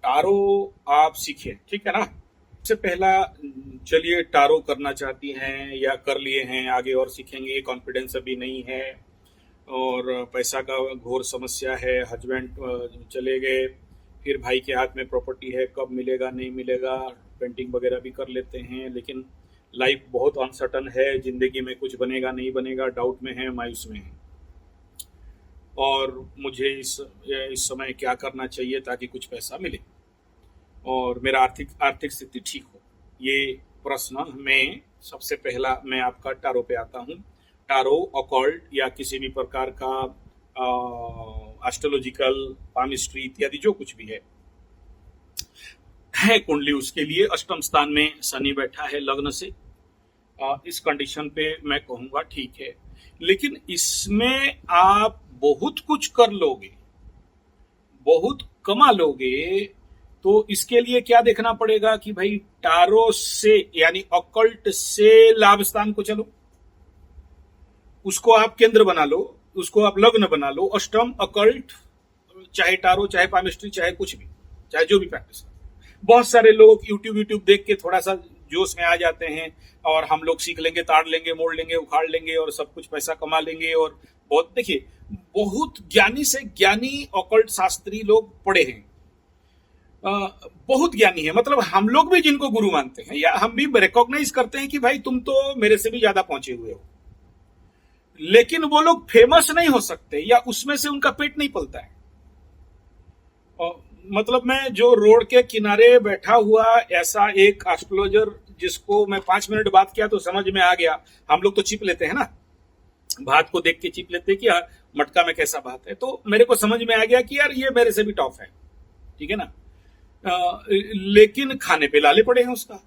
Tarot आप सीखिए, ठीक है ना। सबसे पहला चलिए, टारो करना चाहती हैं या कर लिए हैं, आगे और सीखेंगे, कॉन्फिडेंस अभी नहीं है और पैसा का घोर समस्या है, हस्बैंड चले गए, फिर भाई के हाथ में प्रॉपर्टी है, कब मिलेगा नहीं मिलेगा, पेंटिंग वगैरह भी कर लेते हैं, लेकिन लाइफ बहुत अनसर्टन है, जिंदगी में कुछ बनेगा नहीं बनेगा, डाउट में है, मायूस में है। और मुझे इस समय क्या करना चाहिए ताकि कुछ पैसा मिले और मेरा आर्थिक स्थिति ठीक हो, ये प्रश्न में सबसे पहला मैं आपका टारो पे आता हूँ। टारो, ऑकल्ट या किसी भी प्रकार का एस्ट्रोलॉजिकल, पामिस्ट्री इत्यादि जो कुछ भी है कुंडली, उसके लिए अष्टम स्थान में शनि बैठा है लग्न से। इस कंडीशन पे मैं कहूंगा ठीक है, लेकिन इसमें आप बहुत कुछ कर लोगे, बहुत कमा लोगे, तो इसके लिए क्या देखना पड़ेगा कि भाई टारो से यानी ऑकल्ट से लाभ स्थान को चलो, उसको आप केंद्र बना लो, उसको आप लग्न बना लो। अष्टम, ऑकल्ट, चाहे टारो, चाहे पामिस्ट्री, चाहे कुछ भी, चाहे जो भी प्रैक्टिस करो। बहुत सारे लोग यूट्यूब देख के थोड़ा सा जोश में आ जाते हैं और हम लोग सीख लेंगे, ताड़ लेंगे, मोड़ लेंगे, उखाड़ लेंगे और सब कुछ पैसा कमा लेंगे। और बहुत देखिए, बहुत ज्ञानी से ज्ञानी ऑकल्ट शास्त्री लोग पढ़े हैं, बहुत ज्ञानी है, मतलब हम लोग भी जिनको गुरु मानते हैं या हम भी रिकॉग्नाइज करते हैं कि भाई तुम तो मेरे से भी ज्यादा पहुंचे हुए हो, लेकिन वो लोग फेमस नहीं हो सकते या उसमें से उनका पेट नहीं पलता है। मतलब मैं जो रोड के किनारे बैठा हुआ ऐसा एक एस्ट्रोलॉजर जिसको मैं 5 मिनट बात किया तो समझ में आ गया, हम लोग तो चिप लेते हैं ना, भात को देख के चिप लेते हैं कि मटका में कैसा भात है, तो मेरे को समझ में आ गया कि यार ये मेरे से भी टॉप है, ठीक है ना। लेकिन खाने पे लाले पड़े हैं उसका।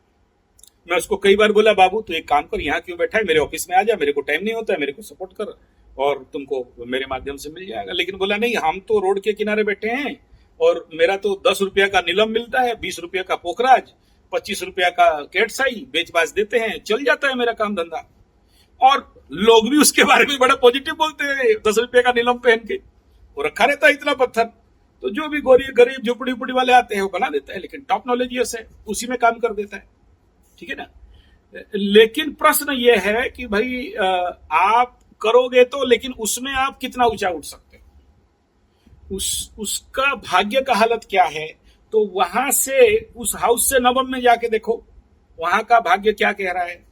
मैं उसको कई बार बोला, बाबू तू एक काम कर, यहाँ क्यों बैठा है, मेरे ऑफिस में आ जा, मेरे को टाइम नहीं होता है, मेरे को सपोर्ट कर और तुमको मेरे माध्यम से मिल जाएगा। लेकिन बोला नहीं, हम तो रोड के किनारे बैठे हैं और मेरा तो 10 रुपया का नीलम मिलता है, 20 रुपया का पोखराज, 25 रुपया का केटसाई बेच बाच देते हैं, चल जाता है मेरा काम धंधा। और लोग भी उसके बारे में बड़ा पॉजिटिव बोलते हैं, 10 रुपये का नीलम पहन के वो रखा रहता है इतना पत्थर, तो जो भी गरीब झोपड़ी उपड़ी वाले आते हैं वो बना देता है, लेकिन टॉप नॉलेजियस है, उसी में काम कर देता है, ठीक है ना। लेकिन प्रश्न ये है कि भाई आप करोगे तो, लेकिन उसमें आप कितना ऊंचा उठ सकते हो, उसका भाग्य का हालत क्या है, तो वहां से उस हाउस से नवम में जाके देखो वहां का भाग्य क्या कह रहा है,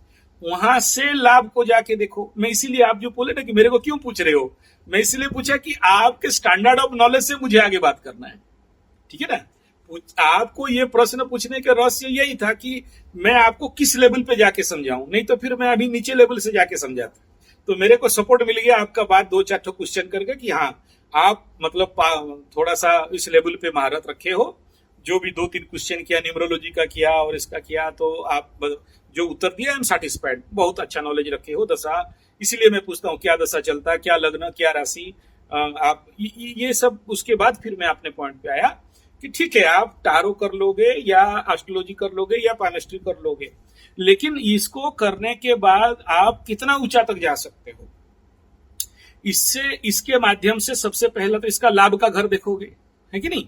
वहां से लाभ को जाके देखो। मैं इसीलिए, आप जो बोले ना कि मेरे को क्यों पूछ रहे हो, मैं इसलिए पूछा कि आपके स्टैंडर्ड ऑफ नॉलेज से मुझे आगे बात करना है, ठीक है ना। आपको ये प्रश्न पूछने का रहस्य यही था कि मैं आपको किस लेवल पे जाके समझाऊं, नहीं तो फिर मैं अभी नीचे लेवल से जाके समझाता। तो मेरे को सपोर्ट मिल गया आपका बात 2-4 क्वेश्चन करके कि हाँ आप मतलब थोड़ा सा इस लेवल पे महारत रखे हो, जो भी 2-3 क्वेश्चन किया, न्यूमरोलॉजी का किया और इसका किया, तो आप जो उत्तर दिया आई एम सैटिस्फाइड, बहुत अच्छा नॉलेज रखे हो। दशा, इसीलिए मैं पूछता हूँ क्या दशा चलता है, क्या लग्न, क्या राशि, आप ये सब। उसके बाद फिर मैं अपने पॉइंट पे आया कि ठीक है, आप टारो कर लोगे या एस्ट्रोलॉजी कर लोगे या पामिस्ट्री कर लोगे, लेकिन इसको करने के बाद आप कितना ऊंचा तक जा सकते हो, इसके माध्यम से सबसे पहला तो इसका लाभ का घर देखोगे, है कि नहीं,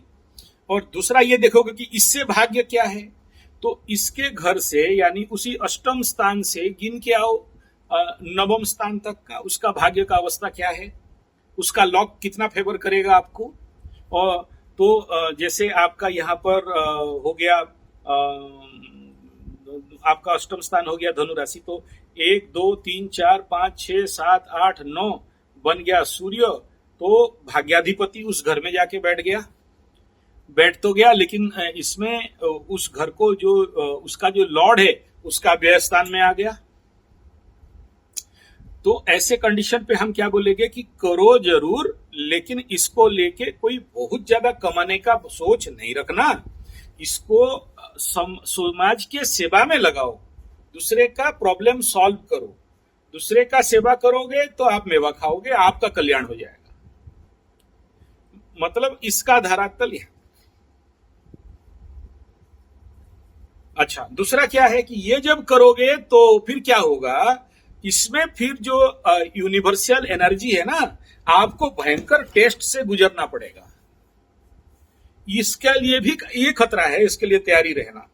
और दूसरा ये देखोगे कि इससे भाग्य क्या है, तो इसके घर से यानी उसी अष्टम स्थान से गिन के आओ नवम स्थान तक का, उसका भाग्य का अवस्था क्या है, उसका लॉक कितना फेवर करेगा आपको। और तो जैसे आपका यहाँ पर हो गया, आपका अष्टम स्थान हो गया धनु राशि, तो 1 2 3 4 5 6 7 8 9 बन गया सूर्य, तो भाग्याधिपति उस घर में जाके बैठ तो गया, लेकिन इसमें उस घर को जो उसका जो लॉर्ड है उसका व्यय स्थान में आ गया। तो ऐसे कंडीशन पे हम क्या बोलेंगे कि करो जरूर, लेकिन इसको लेके कोई बहुत ज्यादा कमाने का सोच नहीं रखना, इसको समाज के सेवा में लगाओ, दूसरे का प्रॉब्लम सॉल्व करो, दूसरे का सेवा करोगे तो आप मेवा खाओगे, आपका कल्याण हो जाएगा, मतलब इसका धरातल है। अच्छा, दूसरा क्या है कि ये जब करोगे तो फिर क्या होगा, इसमें फिर जो यूनिवर्सल एनर्जी है ना, आपको भयंकर टेस्ट से गुजरना पड़ेगा। इसके लिए भी ये खतरा है, इसके लिए तैयारी रहना।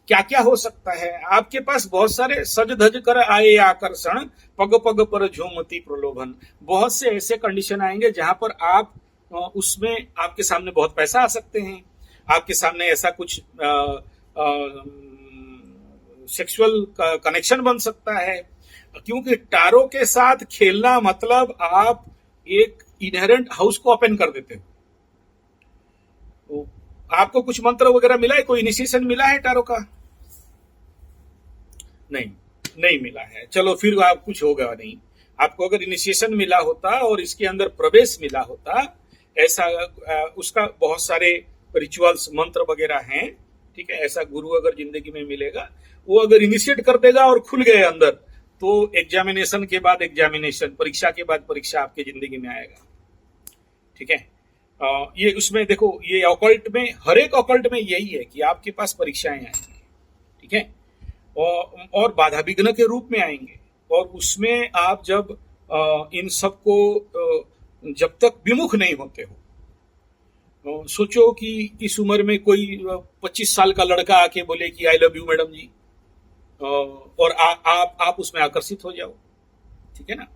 क्या क्या हो सकता है? आपके पास बहुत सारे सज धज कर आए आकर्षण, पग पग पर झूमती प्रलोभन। बहुत से ऐसे कंडीशन आएंगे जहां पर आप उसमें आपके सामने बहुत पैसा आ सकते हैं, आपके सामने ऐसा कुछ सेक्सुअल कनेक्शन बन सकता है। क्योंकि टारो के साथ खेलना मतलब आप एक इनहेरेंट हाउस को ओपन कर देते हो। तो आपको कुछ मंत्र वगैरह मिला है, कोई इनिशिएशन मिला है टारो का? नहीं मिला है। चलो फिर आप कुछ होगा नहीं। आपको अगर इनिशिएशन मिला होता और इसके अंदर प्रवेश मिला होता, ऐसा उसका बहुत सारे रिचुअल्स मंत्र वगैरह हैं, ठीक है। ऐसा गुरु अगर जिंदगी में मिलेगा, वो अगर इनिशिएट कर देगा और खुल गए अंदर, तो एग्जामिनेशन के बाद एग्जामिनेशन, परीक्षा के बाद परीक्षा आपके जिंदगी में आएगा, ठीक है। ये उसमें देखो, ये ऑकल्ट में, हर एक ऑकल्ट में यही है कि आपके पास परीक्षाएं आएंगी, ठीक है, और बाधा विघ्न के रूप में आएंगे। और उसमें आप जब इन सबको जब तक विमुख नहीं होते हो, सोचो कि इस उम्र में कोई 25 साल का लड़का आके बोले कि आई लव यू मैडम जी, और आप उसमें आकर्षित हो जाओ, ठीक है ना,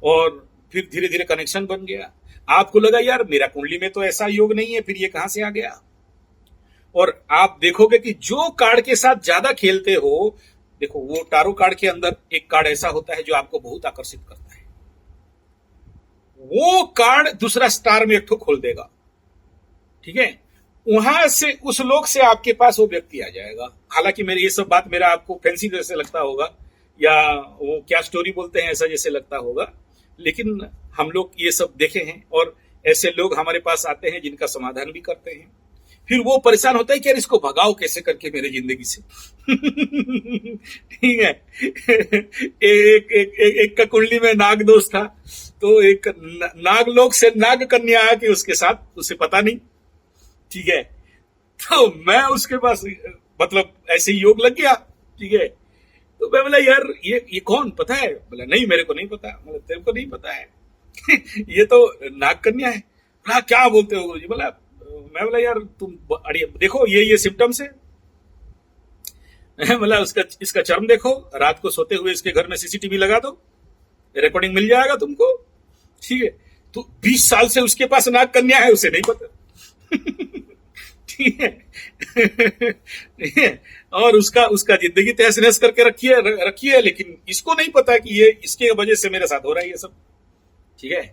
और फिर धीरे धीरे कनेक्शन बन गया। आपको लगा यार मेरा कुंडली में तो ऐसा योग नहीं है, फिर ये कहां से आ गया। और आप देखोगे कि जो कार्ड के साथ ज्यादा खेलते हो, देखो वो टारो कार्ड के अंदर एक कार्ड ऐसा होता है जो आपको बहुत आकर्षित करता है, वो कार्ड दूसरा स्टार में एक ठो खोल देगा, ठीक है। वहां से उस लोग से आपके पास वो व्यक्ति आ जाएगा। हालांकि मेरी ये सब बात मेरा आपको फैंसी जैसे लगता होगा, या वो क्या स्टोरी बोलते हैं ऐसा जैसे लगता होगा, लेकिन हम लोग ये सब देखे हैं, और ऐसे लोग हमारे पास आते हैं जिनका समाधान भी करते हैं। फिर वो परेशान होता है कि यार इसको भगाओ कैसे करके मेरे जिंदगी से। ठीक है। एक का कुंडली में नाग दोष था, तो एक नाग लोग से नाग कन्या आके उसके साथ, उसे पता नहीं, ठीक है। तो मैं उसके पास, मतलब ऐसे ही योग लग गया, ठीक है। तो मैं बोला यार ये कौन, पता है? बोला नहीं मेरे को नहीं पता। बोला तेरे को नहीं पता है? ये तो नाग कन्या है। बोला क्या बोलते हो गुरुजी? बोला, मैं बोला यार तुम देखो ये सिम्टम्स है। बोला इसका चर्म देखो, रात को सोते हुए इसके घर में सीसीटीवी लगा दो, रिकॉर्डिंग मिल जाएगा तुमको, ठीक है। तो 20 साल से उसके पास नाग कन्या है, उसे नहीं पता। ठीक है। और उसका जिंदगी तहस नहस करके रखी है, लेकिन इसको नहीं पता कि ये इसके वजह से मेरे साथ हो रहा है ये सब, ठीक है।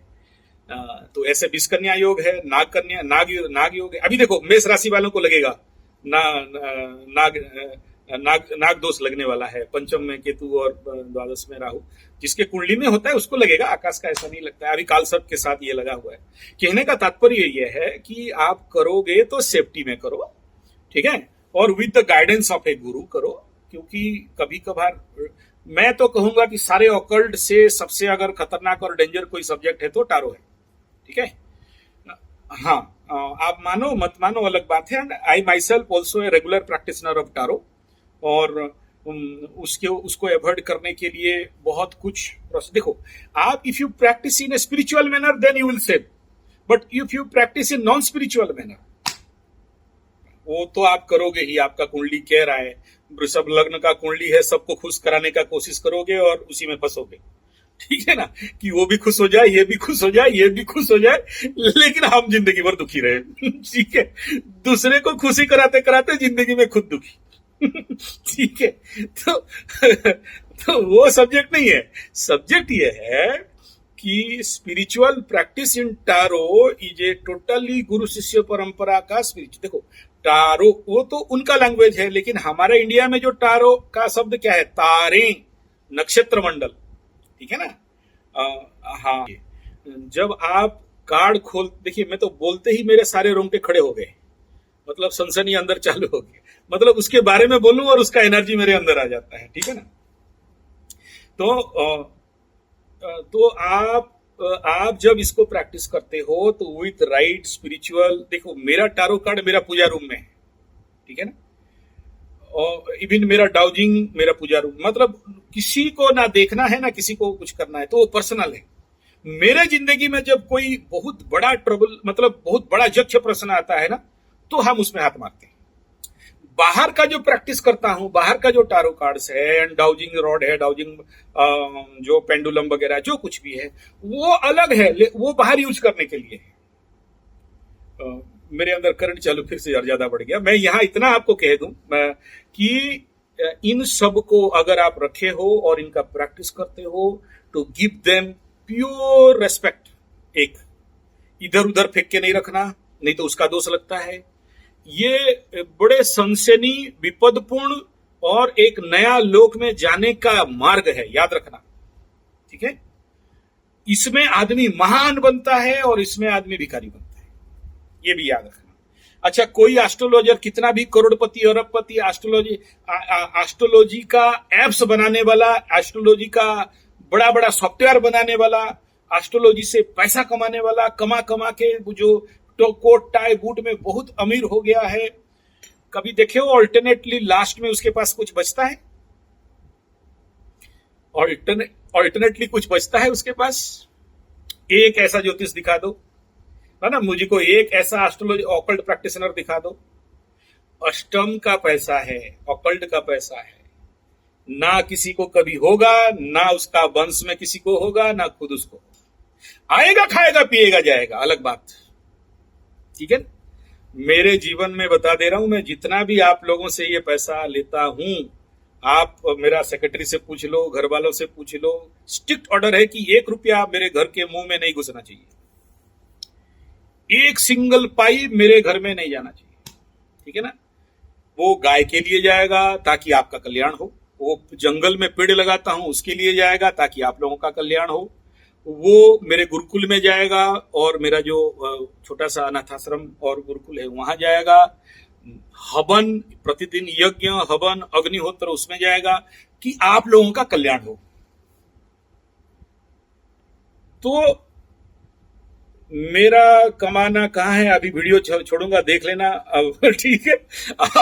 तो ऐसे 20 कन्या योग है, नाग योग है। अभी देखो मेष राशि वालों को लगेगा नाग दोष लगने वाला है। पंचम में केतु और द्वादश में राहु, जिसके कुंडली में होता है उसको लगेगा, आकाश का ऐसा नहीं लगता है। अभी कालसर्प के साथ ये लगा हुआ है। कहने का तात्पर्य ये है कि आप करोगे तो सेफ्टी में करो, ठीक है, और विद द गाइडेंस ऑफ ए गुरु करो। क्योंकि कभी कभार मैं तो कहूंगा कि सारे ऑकल्ट से सबसे अगर खतरनाक और डेंजर कोई सब्जेक्ट है तो टारो है, ठीक है। हाँ, आप मानो मत मानो अलग बात है। I myself also a regular practitioner of tarot, और उसको अवॉइड करने के लिए बहुत कुछ देखो, आप if you practise in a spiritual manner then you will save, but if you practise in non spiritual manner, वो तो आप करोगे ही। आपका कुंडली कह रहा है, वृषभ लग्न का कुंडली है, सबको खुश कराने का कोशिश करोगे और उसी में फंसोगे, ठीक है ना, कि वो भी खुश हो जाए, ये भी खुश हो जाए, ये भी खुश हो जाए, लेकिन हम जिंदगी भर दुखी रहे। ठीक है, दूसरे को खुशी कराते कराते जिंदगी में खुद दुखी। ठीक है, तो वो सब्जेक्ट नहीं है। सब्जेक्ट ये है कि spiritual practice in tarot is a totally guru शिष्य परंपरा का स्पिरिचुअल। देखो टारो वो तो उनका लैंग्वेज है, लेकिन हमारे इंडिया में जो टारो का शब्द क्या है, तारे, नक्षत्र मंडल, ठीक है ना। हाँ, जब आप कार्ड खोल, देखिए मैं तो बोलते ही मेरे सारे रोंगटे खड़े हो गए, मतलब सनसनी अंदर चालू हो गई, मतलब उसके बारे में बोलूं और उसका एनर्जी मेरे अंदर आ जाता है, ठीक है ना। तो आप जब इसको प्रैक्टिस करते हो तो विथ राइट स्पिरिचुअल, देखो मेरा टारो कार्ड मेरा पूजा रूम में है, ठीक है ना, और इवन मेरा डाउजिंग मेरा पूजा रूम, मतलब किसी को ना देखना है ना किसी को कुछ करना है, तो वो पर्सनल है। मेरे जिंदगी में जब कोई बहुत बड़ा ट्रबल, मतलब बहुत बड़ा यक्ष प्रश्न आता है ना, तो हम उसमें हाथ मारते हैं। बाहर का जो प्रैक्टिस करता हूं, बाहर का जो टारो कार्ड्स है, एंड डाउजिंग रॉड है, डाउजिंग जो पेंडुलम वगैरह जो कुछ भी है, वो अलग है, वो बाहर यूज करने के लिए है। मेरे अंदर करंट चालू फिर से ज्यादा बढ़ गया। मैं यहां इतना आपको कह दूं कि इन सब को अगर आप रखे हो और इनका प्रैक्टिस करते हो तो गिव देम प्योर रेस्पेक्ट। एक इधर उधर फेंक के नहीं रखना, नहीं तो उसका दोष लगता है। ये बड़े सनसनी, विपदपूर्ण और एक नया लोक में जाने का मार्ग है, याद रखना, ठीक है। इसमें आदमी महान बनता है और इसमें आदमी भिखारी बनता है, ये भी याद रखना। अच्छा, कोई एस्ट्रोलॉजर कितना भी करोड़पति अरबपति एस्ट्रोलॉजी का एप्स बनाने वाला, एस्ट्रोलॉजी का बड़ा बड़ा सॉफ्टवेयर बनाने वाला, एस्ट्रोलॉजी से पैसा कमाने वाला, कमा कमा के जो तो कोट टाई बूट में बहुत अमीर हो गया है, कभी देखे हो ऑल्टरनेटली लास्ट में उसके पास कुछ बचता है? ऑल्टरनेटली कुछ बचता है उसके पास? एक ऐसा ज्योतिष दिखा दो, है ना, मुझे को एक ऐसा एस्ट्रोलॉजी ऑकल्ट प्रैक्टिशनर दिखा दो। अष्टम का पैसा है, ऑकल्ट का पैसा है, ना किसी को कभी होगा, ना उसका वंश में किसी को होगा, ना खुद उसको आएगा, खाएगा पिएगा जाएगा, अलग बात, ठीक है। मेरे जीवन में बता दे रहा हूं, मैं जितना भी आप लोगों से ये पैसा लेता हूं, आप मेरा सेक्रेटरी से पूछ लो, घर वालों से पूछ लो, स्ट्रिक्ट ऑर्डर है कि 1 रुपया मेरे घर के मुंह में नहीं घुसना चाहिए, 1 सिंगल पाई मेरे घर में नहीं जाना चाहिए, ठीक है ना। वो गाय के लिए जाएगा ताकि आपका कल्याण हो, वो जंगल में पेड़ लगाता हूं उसके लिए जाएगा ताकि आप लोगों का कल्याण हो, वो मेरे गुरुकुल में जाएगा और मेरा जो छोटा सा अनाथाश्रम और गुरुकुल है वहां जाएगा, हवन प्रतिदिन यज्ञ हवन अग्निहोत्र उसमें जाएगा कि आप लोगों का कल्याण हो। तो मेरा कमाना कहाँ है, अभी वीडियो छोड़ूंगा, देख लेना अब, ठीक है।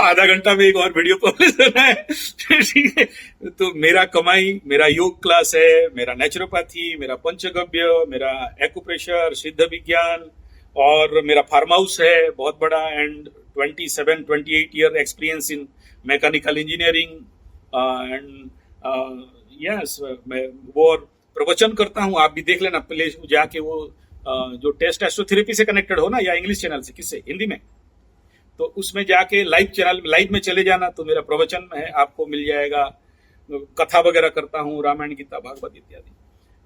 आधा घंटा में एक और वीडियो पब्लिश करना है, ठीक है। तो मेरा कमाई, मेरा योग क्लास है, मेरा नेचुरोपैथी, मेरा पंचगव्य, मेरा एक्यूप्रेशर, सिद्ध विज्ञान, और मेरा फार्म हाउस है बहुत बड़ा, and 28 year experience in mechanical engineering, and yes, मैं वो और प्रवचन करता हूं, आप भी देख लेना पहले जाके, वो जो टेस्ट एस्ट्रोथेरेपी से कनेक्टेड हो ना, या इंग्लिश चैनल से, किससे, हिंदी में, तो उसमें जाके लाइव चैनल लाइव में चले जाना, तो मेरा प्रवचन है आपको मिल जाएगा, कथा वगैरह करता हूँ, रामायण गीता भागवत इत्यादि,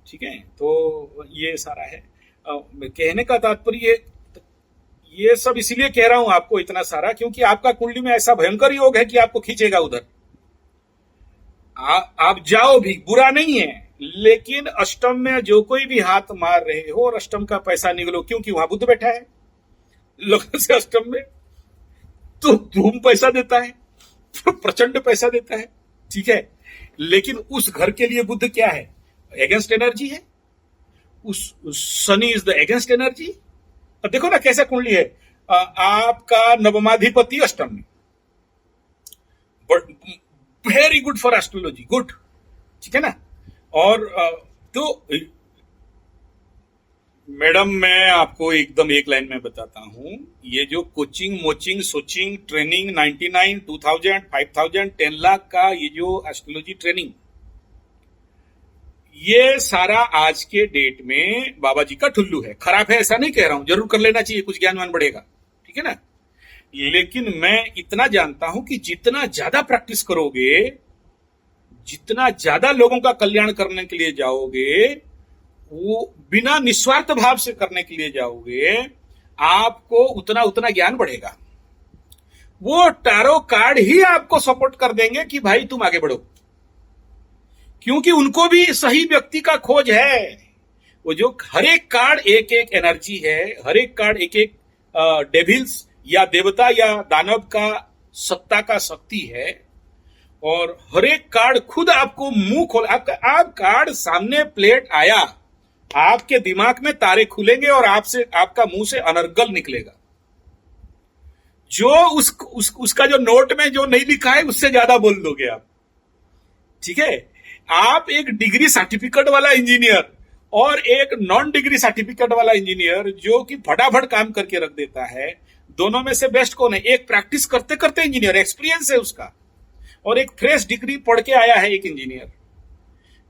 ठीक है। तो ये सारा है। कहने का तात्पर्य ये सब इसलिए कह रहा हूं आपको इतना सारा, क्योंकि आपका कुंडली में ऐसा भयंकर योग है कि आपको खींचेगा उधर। आप जाओ भी, बुरा नहीं है, लेकिन अष्टम में जो कोई भी हाथ मार रहे हो और अष्टम का पैसा निकलो, क्योंकि वहां बुद्ध बैठा है लोगों से अष्टम में, तो धूम पैसा देता है, प्रचंड पैसा देता है, ठीक है। लेकिन उस घर के लिए बुद्ध क्या है? एगेंस्ट एनर्जी है, उस Shani is the against energy. अब देखो ना कैसा कुंडली है, आपका नवमाधिपति अष्टम में, very good for astrology, good, ठीक है ना। और तो मैडम, मैं आपको एकदम एक लाइन में बताता हूं, ये जो कोचिंग मोचिंग सोचिंग ट्रेनिंग 99, 2000, 5000, 10 लाख का ये जो एस्ट्रोलॉजी ट्रेनिंग, ये सारा आज के डेट में बाबा जी का ठुल्लू है। खराब है ऐसा नहीं कह रहा हूं, जरूर कर लेना चाहिए, कुछ ज्ञानवान बढ़ेगा, ठीक है ना। लेकिन मैं इतना जानता हूं कि जितना ज्यादा प्रैक्टिस करोगे, जितना ज्यादा लोगों का कल्याण करने के लिए जाओगे, वो बिना निस्वार्थ भाव से करने के लिए जाओगे, आपको उतना उतना ज्ञान बढ़ेगा। वो टारो कार्ड ही आपको सपोर्ट कर देंगे कि भाई तुम आगे बढ़ो, क्योंकि उनको भी सही व्यक्ति का खोज है। वो जो हर एक कार्ड एक एक एनर्जी है, हर एक कार्ड एक एक डेविल्स या देवता या दानव का सत्ता का शक्ति है, और हर एक कार्ड खुद आपको मुंह खोल, आप कार्ड सामने प्लेट आया, आपके दिमाग में तारे खुलेंगे और आपसे आपका मुंह से अनर्गल निकलेगा। जो उसका जो नोट में जो नहीं लिखा है उससे ज्यादा बोल दोगे आप, ठीक है। आप एक डिग्री सर्टिफिकेट वाला इंजीनियर और एक नॉन डिग्री सर्टिफिकेट वाला इंजीनियर जो कि फटाफट काम करके रख देता है, दोनों में से बेस्ट कौन है? एक प्रैक्टिस करते करते इंजीनियर, एक्सपीरियंस है उसका, और एक फ्रेश डिग्री पढ़ के आया है एक इंजीनियर।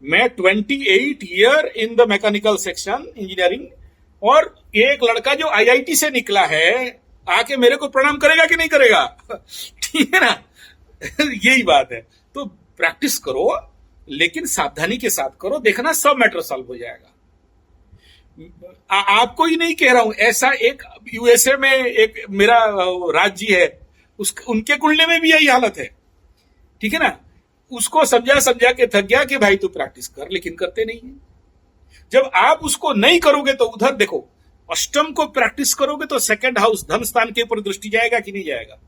मैं 28 year in the mechanical section engineering, और एक लड़का जो आईआईटी से निकला है आके मेरे को प्रणाम करेगा कि नहीं करेगा? ठीक है ना? यही बात है। तो प्रैक्टिस करो, लेकिन सावधानी के साथ करो, देखना सब मैटर सॉल्व हो जाएगा। आपको ही नहीं कह रहा हूं, ऐसा एक यूएसए में एक मेरा राज जी है, उनके कुंडली में भी यही हालत है। ठीक है ना? उसको समझा समझा के थक गया कि भाई तू प्रैक्टिस कर, लेकिन करते नहीं है। जब आप उसको नहीं करोगे तो उधर देखो, अष्टम को प्रैक्टिस करोगे तो सेकंड हाउस धन स्थान के ऊपर दृष्टि जाएगा कि नहीं जाएगा?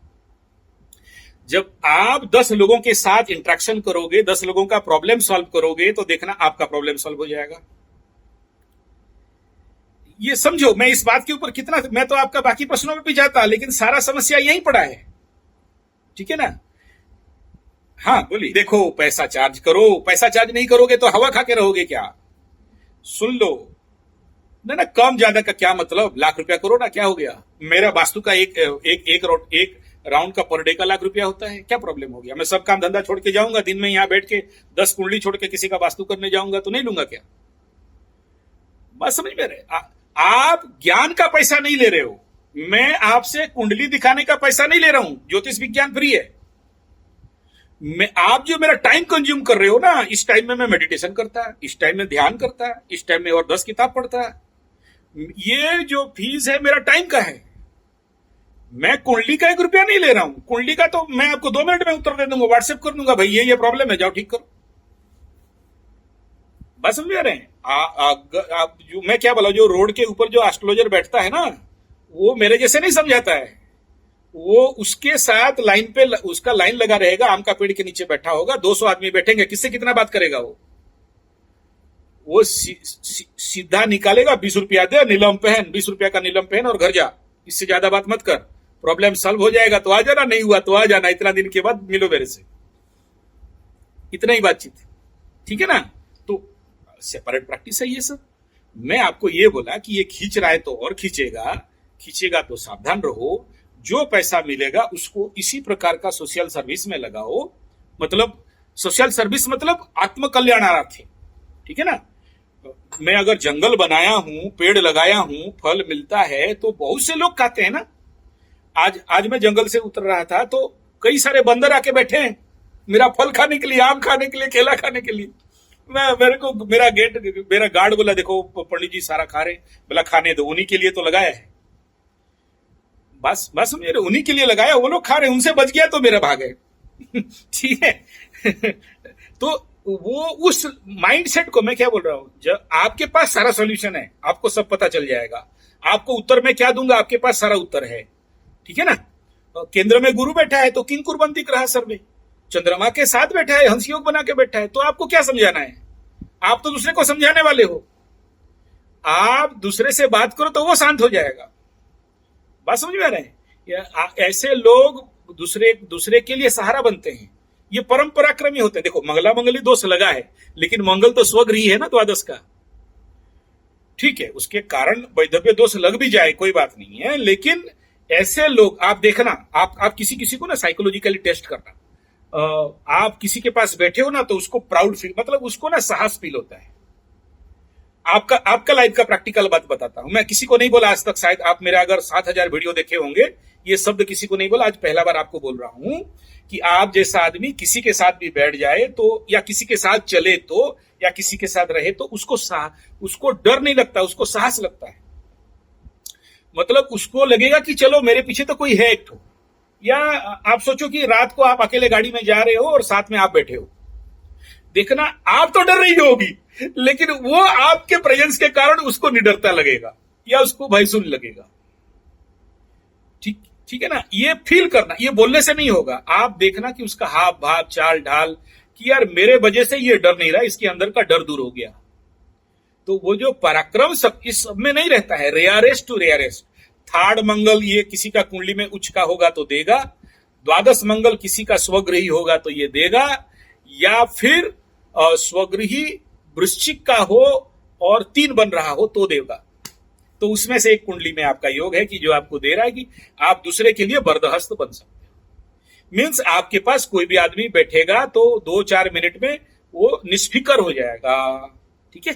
जब आप 10 लोगों के साथ इंटरेक्शन करोगे, 10 लोगों का प्रॉब्लम सॉल्व करोगे, तो देखना आपका प्रॉब्लम सॉल्व हो जाएगा। ये समझो, मैं इस बात के ऊपर कितना, मैं तो आपका बाकी प्रश्नों में भी जाता, लेकिन सारा समस्या यहीं पड़ा है। ठीक है ना? हाँ बोलिए। देखो, पैसा चार्ज करो, पैसा चार्ज नहीं करोगे तो हवा खा के रहोगे क्या? सुन लो ना, कम ज्यादा का क्या मतलब, लाख रुपया करो ना, क्या हो गया? मेरा वास्तु का एक राउंड का पर डे का लाख रुपया होता है, क्या प्रॉब्लम हो गया? मैं सब काम धंधा छोड़ के जाऊंगा, दिन में यहां बैठ के 10 कुंडली छोड़ के किसी का वास्तु करने जाऊंगा तो नहीं लूंगा क्या? बात समझ में रहे? आप ज्ञान का पैसा नहीं ले रहे हो, मैं आपसे कुंडली दिखाने का पैसा नहीं ले रहा हूं, ज्योतिष विज्ञान फ्री है। आप जो मेरा टाइम कंज्यूम कर रहे हो ना, इस टाइम में मैं मेडिटेशन करता है, इस टाइम में ध्यान करता है, इस टाइम में और 10 किताब पढ़ता है। ये जो फीस है मेरा टाइम का है, मैं कुंडली का 1 रुपया नहीं ले रहा हूं। कुंडली का तो मैं आपको 2 मिनट में उत्तर दे दूंगा, व्हाट्सएप कर दूंगा, भाई ये प्रॉब्लम है, जाओ ठीक करो। बस समझ रहे हैं? आप जो मैं क्या बोला, जो रोड के ऊपर जो एस्ट्रोलॉजर बैठता है ना, वो मेरे जैसे नहीं समझाता है। वो उसके साथ लाइन पे उसका लाइन लगा रहेगा, आम का पेड़ के नीचे बैठा होगा, 200 आदमी बैठेंगे, किससे कितना बात करेगा? वो सीधा निकालेगा, 20 रुपया दे, नीलम पहन, 20 रुपया का नीलम पहन और घर जा, इससे ज्यादा बात मत कर, प्रॉब्लम सॉल्व हो जाएगा तो आ जाना, नहीं हुआ तो आ जाना, इतना दिन के बाद मिलो मेरे से, इतना ही बातचीत। ठीक है ना? तो सेपरेट प्रैक्टिस है ये सब। मैं आपको ये बोला कि ये खींच रहा है तो और खींचेगा तो सावधान रहो। जो पैसा मिलेगा उसको इसी प्रकार का सोशल सर्विस में लगाओ, मतलब सोशल सर्विस मतलब आत्मकल्याणार्थ है। ठीक है ना? मैं अगर जंगल बनाया हूं, पेड़ लगाया हूं, फल मिलता है तो बहुत से लोग खाते हैं ना। आज मैं जंगल से उतर रहा था तो कई सारे बंदर आके बैठे हैं मेरा फल खाने के लिए, आम खाने के लिए, केला खाने के लिए। मेरा गार्ड बोला, देखो पंडित जी सारा खा रहे, बोला खाने दो, उन्हीं के लिए तो लगाया है। बस मेरे उन्हीं के लिए लगाया, वो लोग खा रहे, उनसे बच गया तो मेरा भाग है। ठीक है? तो वो उस माइंडसेट को मैं क्या बोल रहा हूं, जब आपके पास सारा सॉल्यूशन है, आपको सब पता चल जाएगा। आपको उत्तर में क्या दूंगा, आपके पास सारा उत्तर है। ठीक है ना? केंद्र में गुरु बैठा है तो किंग कुर्बंती ग्रह सर्वे, चंद्रमा के साथ बैठा है, हंस योग बना के बैठा है, तो आपको क्या समझाना है? आप तो दूसरे को समझाने वाले हो। आप दूसरे से बात करो तो वो शांत हो जाएगा। बात समझ में आ रहे हैं? ऐसे लोग दूसरे के लिए सहारा बनते हैं, ये परम पराक्रमी होते हैं। देखो, मंगला मंगली दोष लगा है, लेकिन मंगल तो स्वगृही है ना द्वादश का। ठीक है, उसके कारण वैधव्य दोष लग भी जाए कोई बात नहीं है, लेकिन ऐसे लोग आप देखना, आप किसी को ना साइकोलॉजिकली टेस्ट करना। आप किसी के पास बैठे हो ना तो उसको प्राउड फील, मतलब उसको ना साहस फील होता है। आपका लाइफ का प्रैक्टिकल बात बताता हूं। मैं किसी को नहीं बोला आज तक, शायद आप मेरा अगर 7000 वीडियो देखे होंगे, ये शब्द किसी को नहीं बोला, आज पहला बार आपको बोल रहा हूं कि आप जैसा आदमी किसी के साथ भी बैठ जाए तो, या किसी के साथ चले तो, या किसी के साथ रहे तो उसको डर नहीं लगता, उसको साहस लगता है। मतलब उसको लगेगा कि चलो मेरे पीछे तो कोई है एक ठो। या आप सोचो कि रात को आप अकेले गाड़ी में जा रहे हो और साथ में आप बैठे हो, देखना आप तो डर रही होगी, लेकिन वो आपके प्रेजेंस के कारण उसको निडरता लगेगा या उसको भयशून्य लगेगा। ठीक है ना? ये फील करना, ये बोलने से नहीं होगा। आप देखना कि उसका हाव भाव, चाल ढाल, कि यार मेरे वजह से ये डर नहीं रहा, इसके अंदर का डर दूर हो गया। तो वो जो पराक्रम सब इस सब में नहीं रहता है, रेयरेस्ट टू रेयरेस्ट। थर्ड मंगल ये किसी का कुंडली में उच्च का होगा तो देगा, द्वादश मंगल किसी का स्वगृही होगा तो ये देगा, या फिर स्वगृही वृश्चिक का हो और 3 बन रहा हो तो देगा। तो उसमें से एक कुंडली में आपका योग है कि जो आपको दे रहा है कि आप दूसरे के लिए बर्दहस्त बन सकते हो। मीन्स आपके पास कोई भी आदमी बैठेगा तो 2-4 मिनट में वो निष्फिकर हो जाएगा। ठीक है,